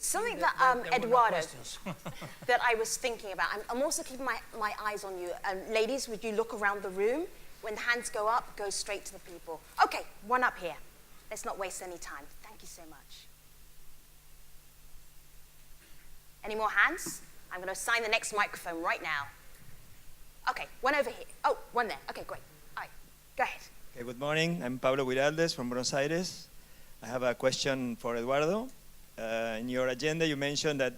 Something that, Eduardo, that I was thinking about, I'm also keeping my eyes on you. Ladies, would you look around the room? When the hands go up, go straight to the people. Okay, one up here. Let's not waste any time. Thank you so much. Any more hands? I'm going to assign the next microphone right now. Okay, one over here. Oh, one there. Okay, great. All right, go ahead. Okay, good morning. I'm Pablo Guiraldes from Buenos Aires. I have a question for Eduardo. In your agenda, you mentioned that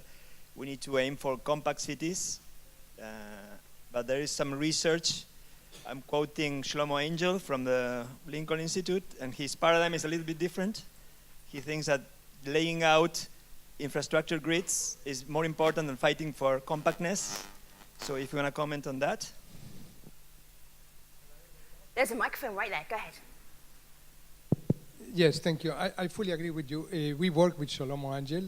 we need to aim for compact cities, but there is some research. I'm quoting Shlomo Angel from the Lincoln Institute, and his paradigm is a little bit different. He thinks that laying out infrastructure grids is more important than fighting for compactness. So if you want to comment on that. There's a microphone right there. Go ahead. Yes, thank you. I fully agree with you. We work with Shlomo Angel.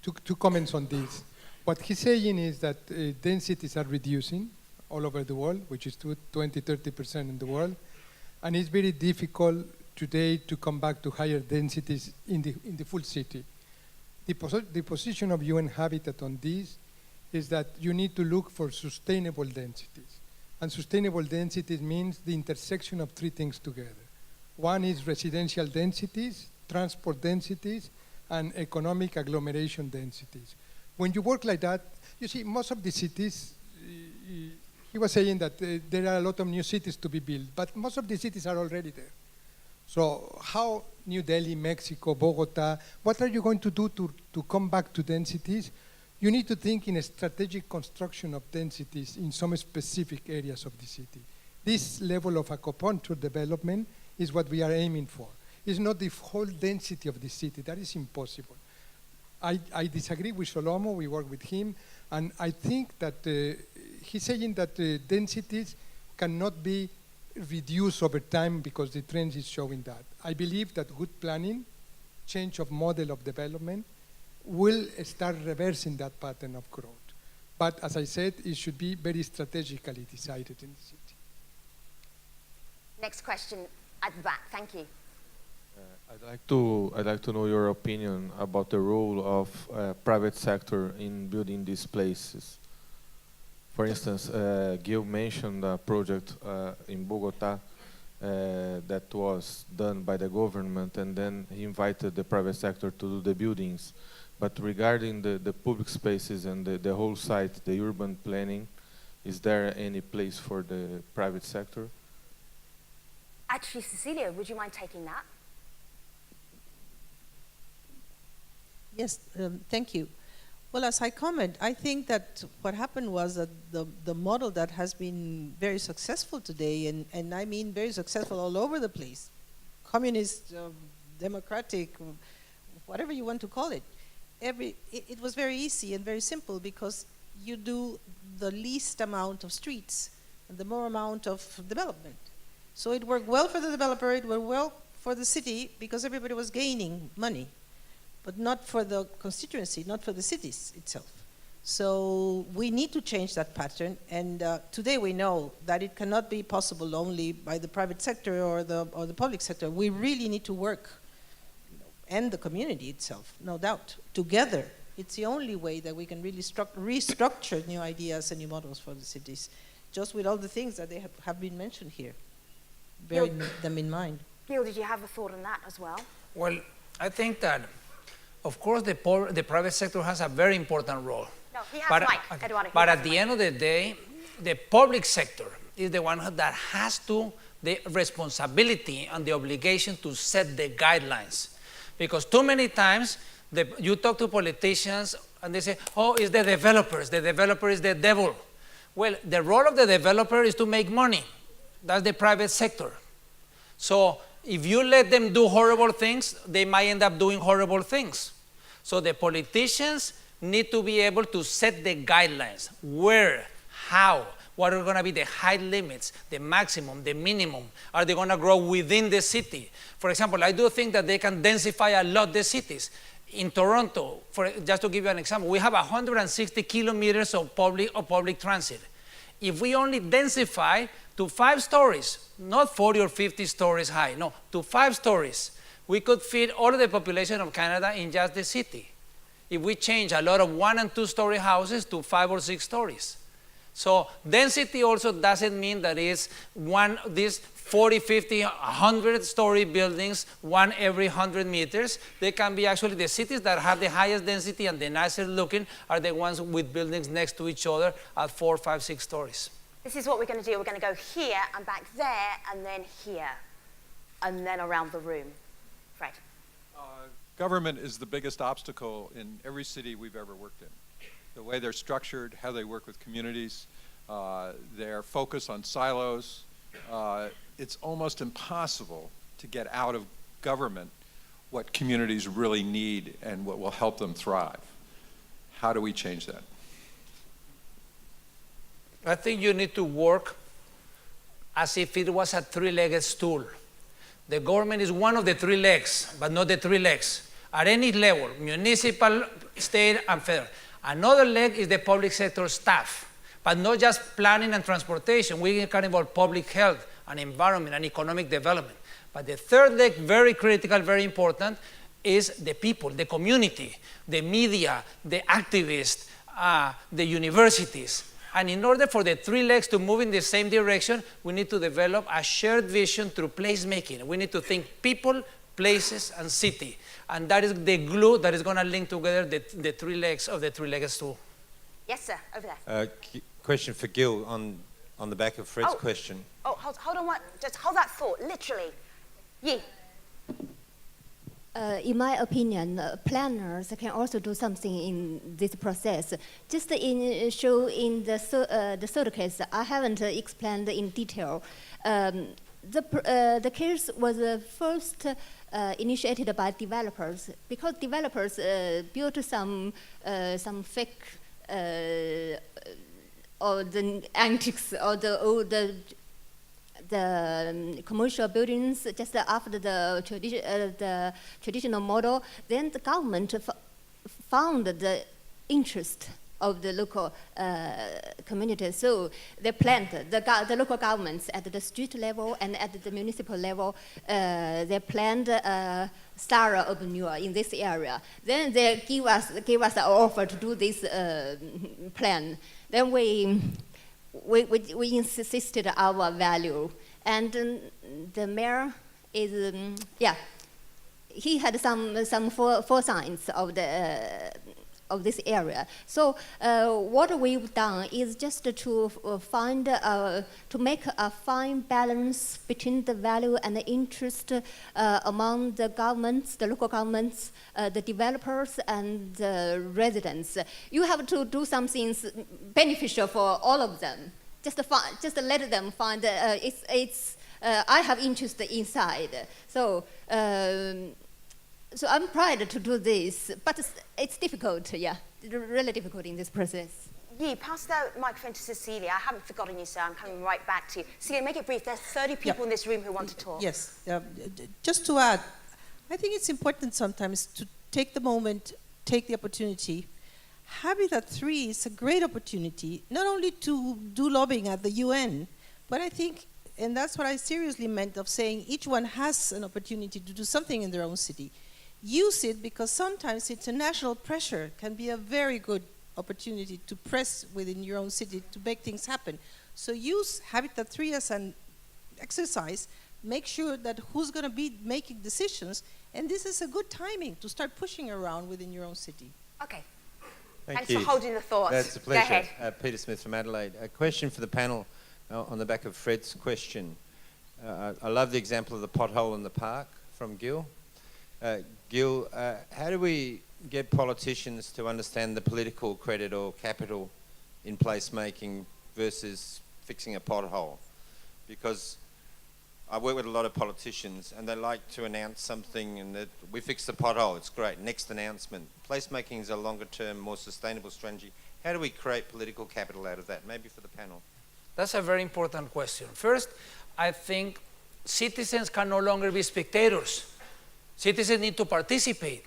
Two comments on this. What he's saying is that densities are reducing all over the world, which is 20–30% in the world. And it's very difficult today to come back to higher densities in the full city. The position of UN Habitat on this is that you need to look for sustainable densities. And sustainable densities means the intersection of three things together. One is residential densities, transport densities, and economic agglomeration densities. When you work like that, you see, most of the cities, he was saying that there are a lot of new cities to be built, but most of the cities are already there. So how New Delhi, Mexico, Bogota, what are you going to do to come back to densities? You need to think in a strategic construction of densities in some specific areas of the city. This level of acupuncture development is what we are aiming for. It's not the whole density of the city. That is impossible. I disagree with Shlomo. We work with him. And I think that he's saying that densities cannot be reduced over time because the trend is showing that. I believe that good planning, change of model of development, will start reversing that pattern of growth. But as I said, it should be very strategically decided in the city. Next question at the back. Thank you. I'd like to know your opinion about the role of private sector in building these places. For instance, Gil mentioned a project in Bogota that was done by the government, and then he invited the private sector to do the buildings. But regarding the public spaces and the whole site, the urban planning, is there any place for the private sector? Actually, Cecilia, would you mind taking that? Yes, thank you. Well, as I comment, I think that what happened was that the model that has been very successful today, and I mean very successful all over the place, communist, democratic, whatever you want to call it, it was very easy and very simple because you do the least amount of streets and the more amount of development. So it worked well for the developer, it worked well for the city because everybody was gaining money, but not for the constituency, not for the cities itself. So we need to change that pattern, and today we know that it cannot be possible only by the private sector or the public sector. We really need to work, and the community itself, no doubt, together. It's the only way that we can really restructure new ideas and new models for the cities, just with all the things that they have been mentioned here. Bear them in mind. Gil, did you have a thought on that as well? Well, I think that, of course, the private sector has a very important role. No, he has Mike. Okay. Eduardo, but at the end of the day, the public sector is the one that has the responsibility and the obligation to set the guidelines. Because too many times, you talk to politicians and they say, oh, it's the developers. The developer is the devil. Well, the role of the developer is to make money. That's the private sector. So if you let them do horrible things, they might end up doing horrible things. So the politicians need to be able to set the guidelines. Where, how, what are going to be the height limits, the maximum, the minimum? Are they going to grow within the city? For example, I do think that they can densify a lot the cities. In Toronto, just to give you an example, we have 160 kilometers of public transit. If we only densify to 5 stories, not 40 or 50 stories high, no, to 5 stories, we could feed all of the population of Canada in just the city if we change a lot of 1- and 2-story houses to 5 or 6 stories. So density also doesn't mean that it's these 40, 50, 100-story buildings, one every 100 meters. They can be actually the cities that have the highest density and the nicest looking are the ones with buildings next to each other at 4, 5, 6 stories. This is what we're going to do. We're going to go here and back there and then here and then around the room. Fred. Government is the biggest obstacle in every city we've ever worked in. The way they're structured, how they work with communities, their focus on silos. It's almost impossible to get out of government what communities really need and what will help them thrive. How do we change that? I think you need to work as if it was a 3-legged stool. The government is one of the 3 legs, but not the 3 legs. At any level, municipal, state, and federal. Another leg is the public sector staff, but not just planning and transportation. We can involve public health and environment and economic development. But the 3rd leg, very critical, very important, is the people, the community, the media, the activists, the universities. And in order for the 3 legs to move in the same direction, we need to develop a shared vision through placemaking. We need to think people, places, and city. And that is the glue that is going to link together the 3 legs of the 3-legged stool. Yes, sir, over there. Question for Gil on the back of Fred's question. Oh, hold on, just hold that thought, literally. Yi. In my opinion, planners can also do something in this process. Just in the third case, I haven't explained in detail. The case was first initiated by developers because developers built some fake or the antiques or the commercial buildings just after the traditional model. Then the government found the interest of the local community. So they planned, the local governments at the street level and at the municipal level, they planned Star of Manure in this area. Then they gave us an offer to do this plan. Then we insisted our value. And the mayor is, he had some foresigns of this area. So what we've done is just to find, to make a fine balance between the value and the interest among the governments, the local governments, the developers, and the residents. You have to do something beneficial for all of them. Just let them find I have interest inside. So. So I'm proud to do this, but it's difficult, really difficult in this process. Yi, pass the microphone to Cecilia. I haven't forgotten you, sir. I'm coming right back to you. Cecilia, make it brief. There's 30 people in this room who want to talk. Yes. Just to add, I think it's important sometimes to take the moment, take the opportunity. Habitat 3 is a great opportunity, not only to do lobbying at the UN, but I think, and that's what I seriously meant of saying each one has an opportunity to do something in their own city. Use it because sometimes international pressure can be a very good opportunity to press within your own city to make things happen. So use Habitat 3 as an exercise, make sure that who's going to be making decisions, and this is a good timing to start pushing around within your own city. Okay. Thanks for holding the thoughts. That's a pleasure. Go ahead. Peter Smith from Adelaide. A question for the panel on the back of Fred's question. I love the example of the pothole in the park from Gil. Gil, how do we get politicians to understand the political credit or capital in placemaking versus fixing a pothole? Because I work with a lot of politicians and they like to announce something and that we fixed the pothole, it's great, next announcement. Placemaking is a longer term, more sustainable strategy. How do we create political capital out of that? Maybe for the panel. That's a very important question. First, I think citizens can no longer be spectators. Citizens need to participate.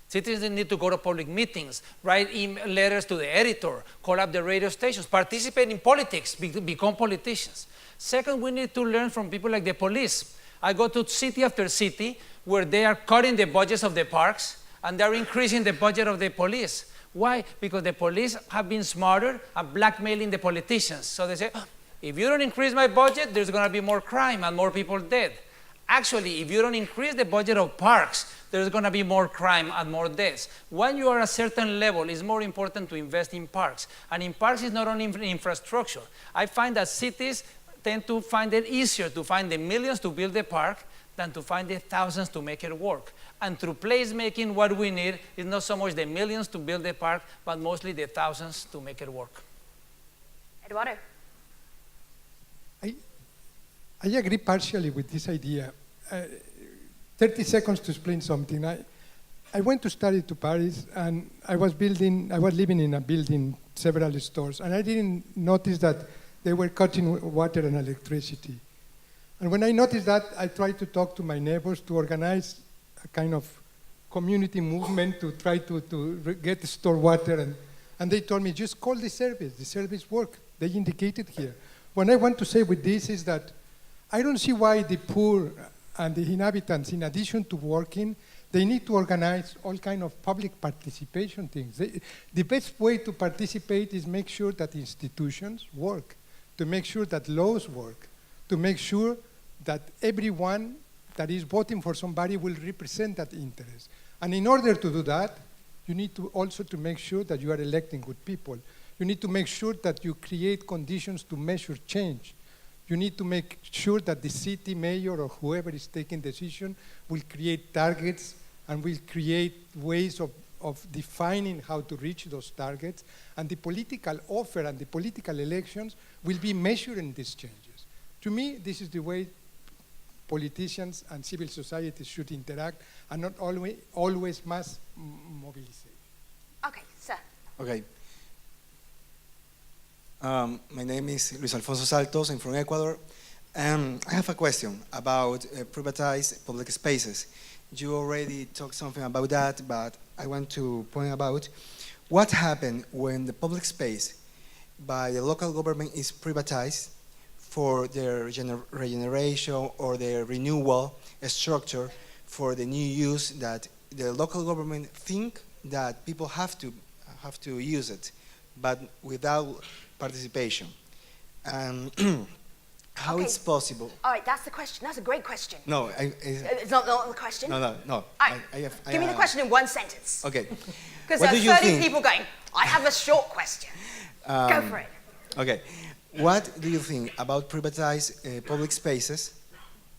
Citizens need to go to public meetings, write letters to the editor, call up the radio stations, participate in politics, become politicians. Second, we need to learn from people like the police. I go to city after city where they are cutting the budgets of the parks and they're increasing the budget of the police. Why? Because the police have been smarter at blackmailing the politicians. So they say, oh, if you don't increase my budget, there's going to be more crime and more people dead. Actually, if you don't increase the budget of parks, there's going to be more crime and more deaths. When you are at a certain level, it's more important to invest in parks. And in parks, it's not only infrastructure. I find that cities tend to find it easier to find the millions to build the park than to find the thousands to make it work. And through placemaking, what we need is not so much the millions to build the park, but mostly the thousands to make it work. Eduardo. I agree partially with this idea. 30 seconds to explain something. I went to study to Paris, and I was living in a building, several stores, and I didn't notice that they were cutting water and electricity. And when I noticed that, I tried to talk to my neighbors to organize a kind of community movement to try to get store water, and they told me, just call the service work. They indicated here. What I want to say with this is that I don't see why the poor and the inhabitants, in addition to working, they need to organize all kind of public participation things. The best way to participate is make sure that institutions work, to make sure that laws work, to make sure that everyone that is voting for somebody will represent that interest. And in order to do that, you need to also to make sure that you are electing good people. You need to make sure that you create conditions to measure change. You need to make sure that the city mayor or whoever is taking decision will create targets and will create ways of defining how to reach those targets. And the political offer and the political elections will be measuring these changes. To me, this is the way politicians and civil society should interact and not always mass mobilization. Okay, sir. Okay. My name is Luis Alfonso Saltos. I'm from Ecuador. I have a question about privatized public spaces. You already talked something about that, but I want to point about what happened when the public space by the local government is privatized for their regeneration or their renewal structure for the new use that the local government think that people have to use it, but without participation. How it's possible? All right, that's the question. That's a great question. No, It's not the question? No. All right, give me the question in one sentence. Okay. Because there are 30 people going, I have a short question. Go for it. Okay. What do you think about privatized public spaces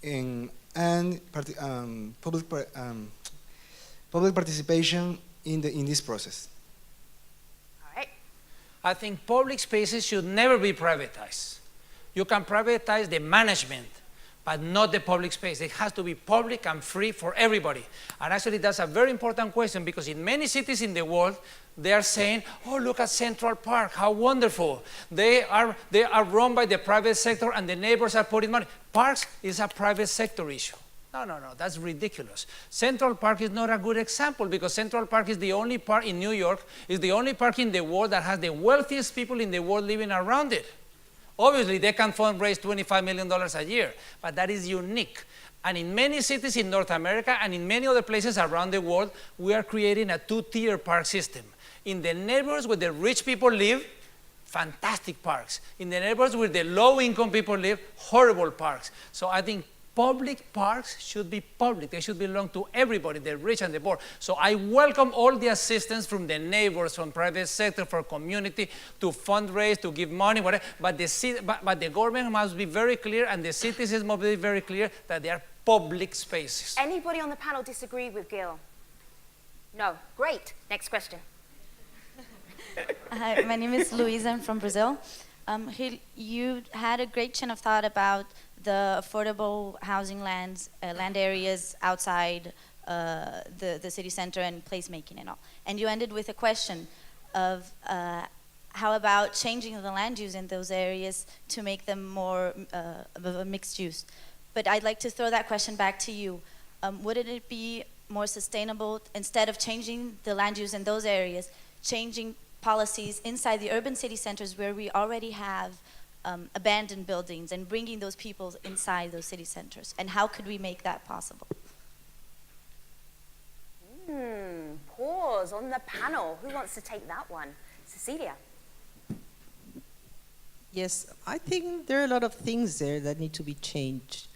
and public participation in this process? I think public spaces should never be privatized. You can privatize the management, but not the public space. It has to be public and free for everybody. And actually, that's a very important question because in many cities in the world, they are saying, oh, look at Central Park, how wonderful. They are run by the private sector and the neighbors are putting money. Parks is a private sector issue. No, that's ridiculous. Central Park is not a good example because Central Park is the only park in New York, is the only park in the world that has the wealthiest people in the world living around it. Obviously, they can fundraise $25 million a year, but that is unique. And in many cities in North America and in many other places around the world, we are creating a two-tier park system. In the neighborhoods where the rich people live, fantastic parks. In the neighborhoods where the low-income people live, horrible parks. So I think public parks should be public. They should belong to everybody, the rich and the poor. So I welcome all the assistance from the neighbors, from private sector, for community, to fundraise, to give money, whatever. But the government must be very clear and the citizens must be very clear that they are public spaces. Anybody on the panel disagree with Gil? No. Great. Next question. Hi, my name is Louise. I'm from Brazil. Gil, you had a great chain of thought about the affordable housing land areas outside the city center and placemaking and all. And you ended with a question of how about changing the land use in those areas to make them more of a mixed use. But I'd like to throw that question back to you. Wouldn't it be more sustainable, instead of changing the land use in those areas, changing policies inside the urban city centers where we already have abandoned buildings and bringing those people inside those city centers? And how could we make that possible? Pause on the panel. Who wants to take that one? Cecilia. Yes, I think there are a lot of things there that need to be changed.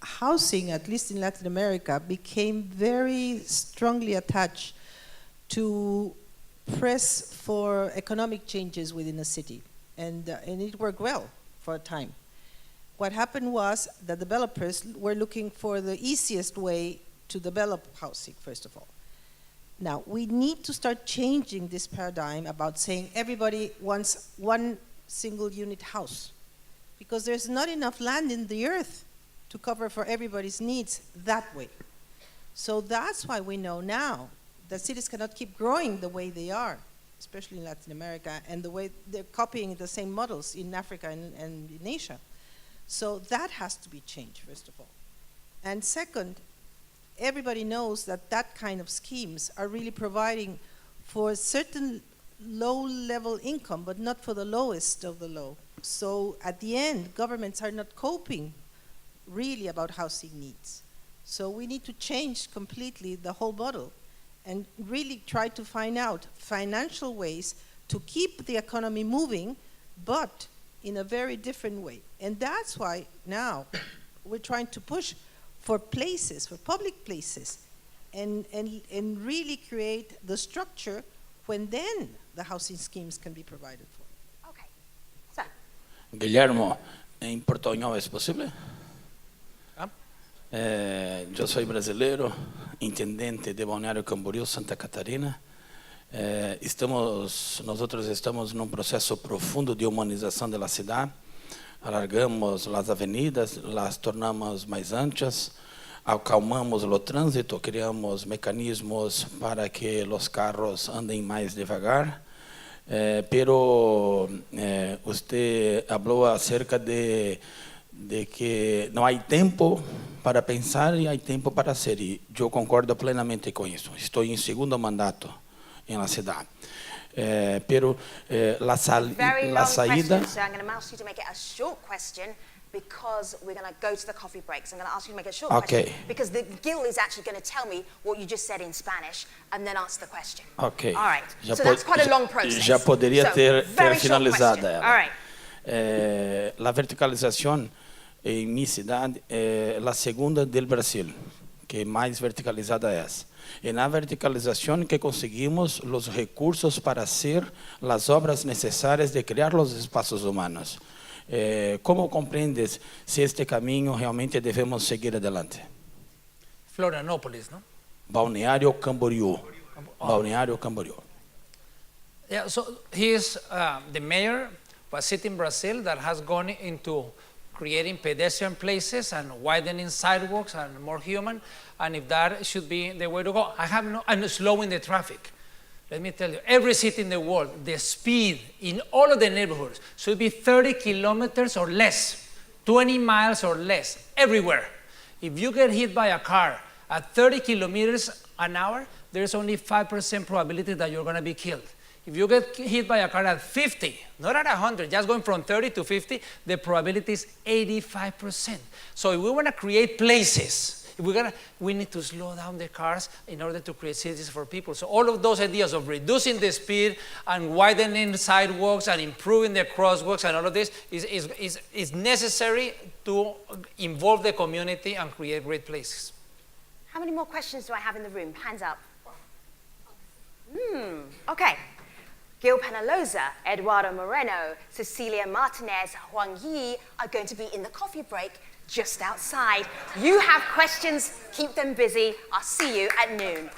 Housing, at least in Latin America, became very strongly attached to press for economic changes within a city, and it worked well for a time. What happened was that developers were looking for the easiest way to develop housing, first of all. Now, we need to start changing this paradigm about saying everybody wants one single unit house, because there's not enough land in the earth to cover for everybody's needs that way. So that's why we know now that cities cannot keep growing the way they are, especially in Latin America, and the way they're copying the same models in Africa and in Asia. So that has to be changed, first of all. And second, everybody knows that that kind of schemes are really providing for certain low-level income, but not for the lowest of the low. So at the end, governments are not coping really about housing needs. So we need to change completely the whole model and really try to find out financial ways to keep the economy moving, but in a very different way. And that's why now we're trying to push for places, for public places, and really create the structure when then the housing schemes can be provided for. Okay. Sir. Guillermo, ¿en portuñol es posible? Yo soy brasileiro, intendente de Balneário Camboriú, Santa Catarina. Nosotros estamos num processo profundo de humanização da cidade. Alargamos as avenidas, las tornamos mais anchas, acalmamos o trânsito, criamos mecanismos para que os carros andem mais devagar. Pero usted falou acerca de que não há tempo para pensar e há tempo para ser. E eu concordo plenamente com isso. Estou em segundo mandato na cidade. Pero la saída. So I'm going to ask you to make it a short question because we're going to go to the coffee break. So I'm going to ask you to make it a short question because Gil is actually going to tell me what you just said in Spanish and then answer the question. Okay. All right. So that's quite a long process. Já poderia ter finalizado ela. All right. La verticalização em minha cidade é a segunda do Brasil, que mais verticalizada é essa. E na verticalização que conseguimos os recursos para fazer as obras necessárias de criar os espaços humanos. Como compreendes se este caminho realmente devemos seguir adelante? Florianópolis, no? Balneário Camboriú. Balneário Camboriú. Yeah, so he is the mayor of a city in Brazil that has gone into creating pedestrian places and widening sidewalks and more human, and if that should be the way to go. And slowing the traffic. Let me tell you, every city in the world, the speed in all of the neighborhoods should be 30 kilometers or less, 20 miles or less, everywhere. If you get hit by a car at 30 kilometers an hour, there's only 5% probability that you're going to be killed. If you get hit by a car at 50, not at 100, just going from 30 to 50, the probability is 85%. So if we want to create places, we need to slow down the cars in order to create cities for people. So all of those ideas of reducing the speed and widening sidewalks and improving the crosswalks and all of this is necessary to involve the community and create great places. How many more questions do I have in the room? Hands up. Okay. Gil Penaloza, Eduardo Moreno, Cecilia Martinez, Huang Yi are going to be in the coffee break just outside. You have questions, keep them busy. I'll see you at noon.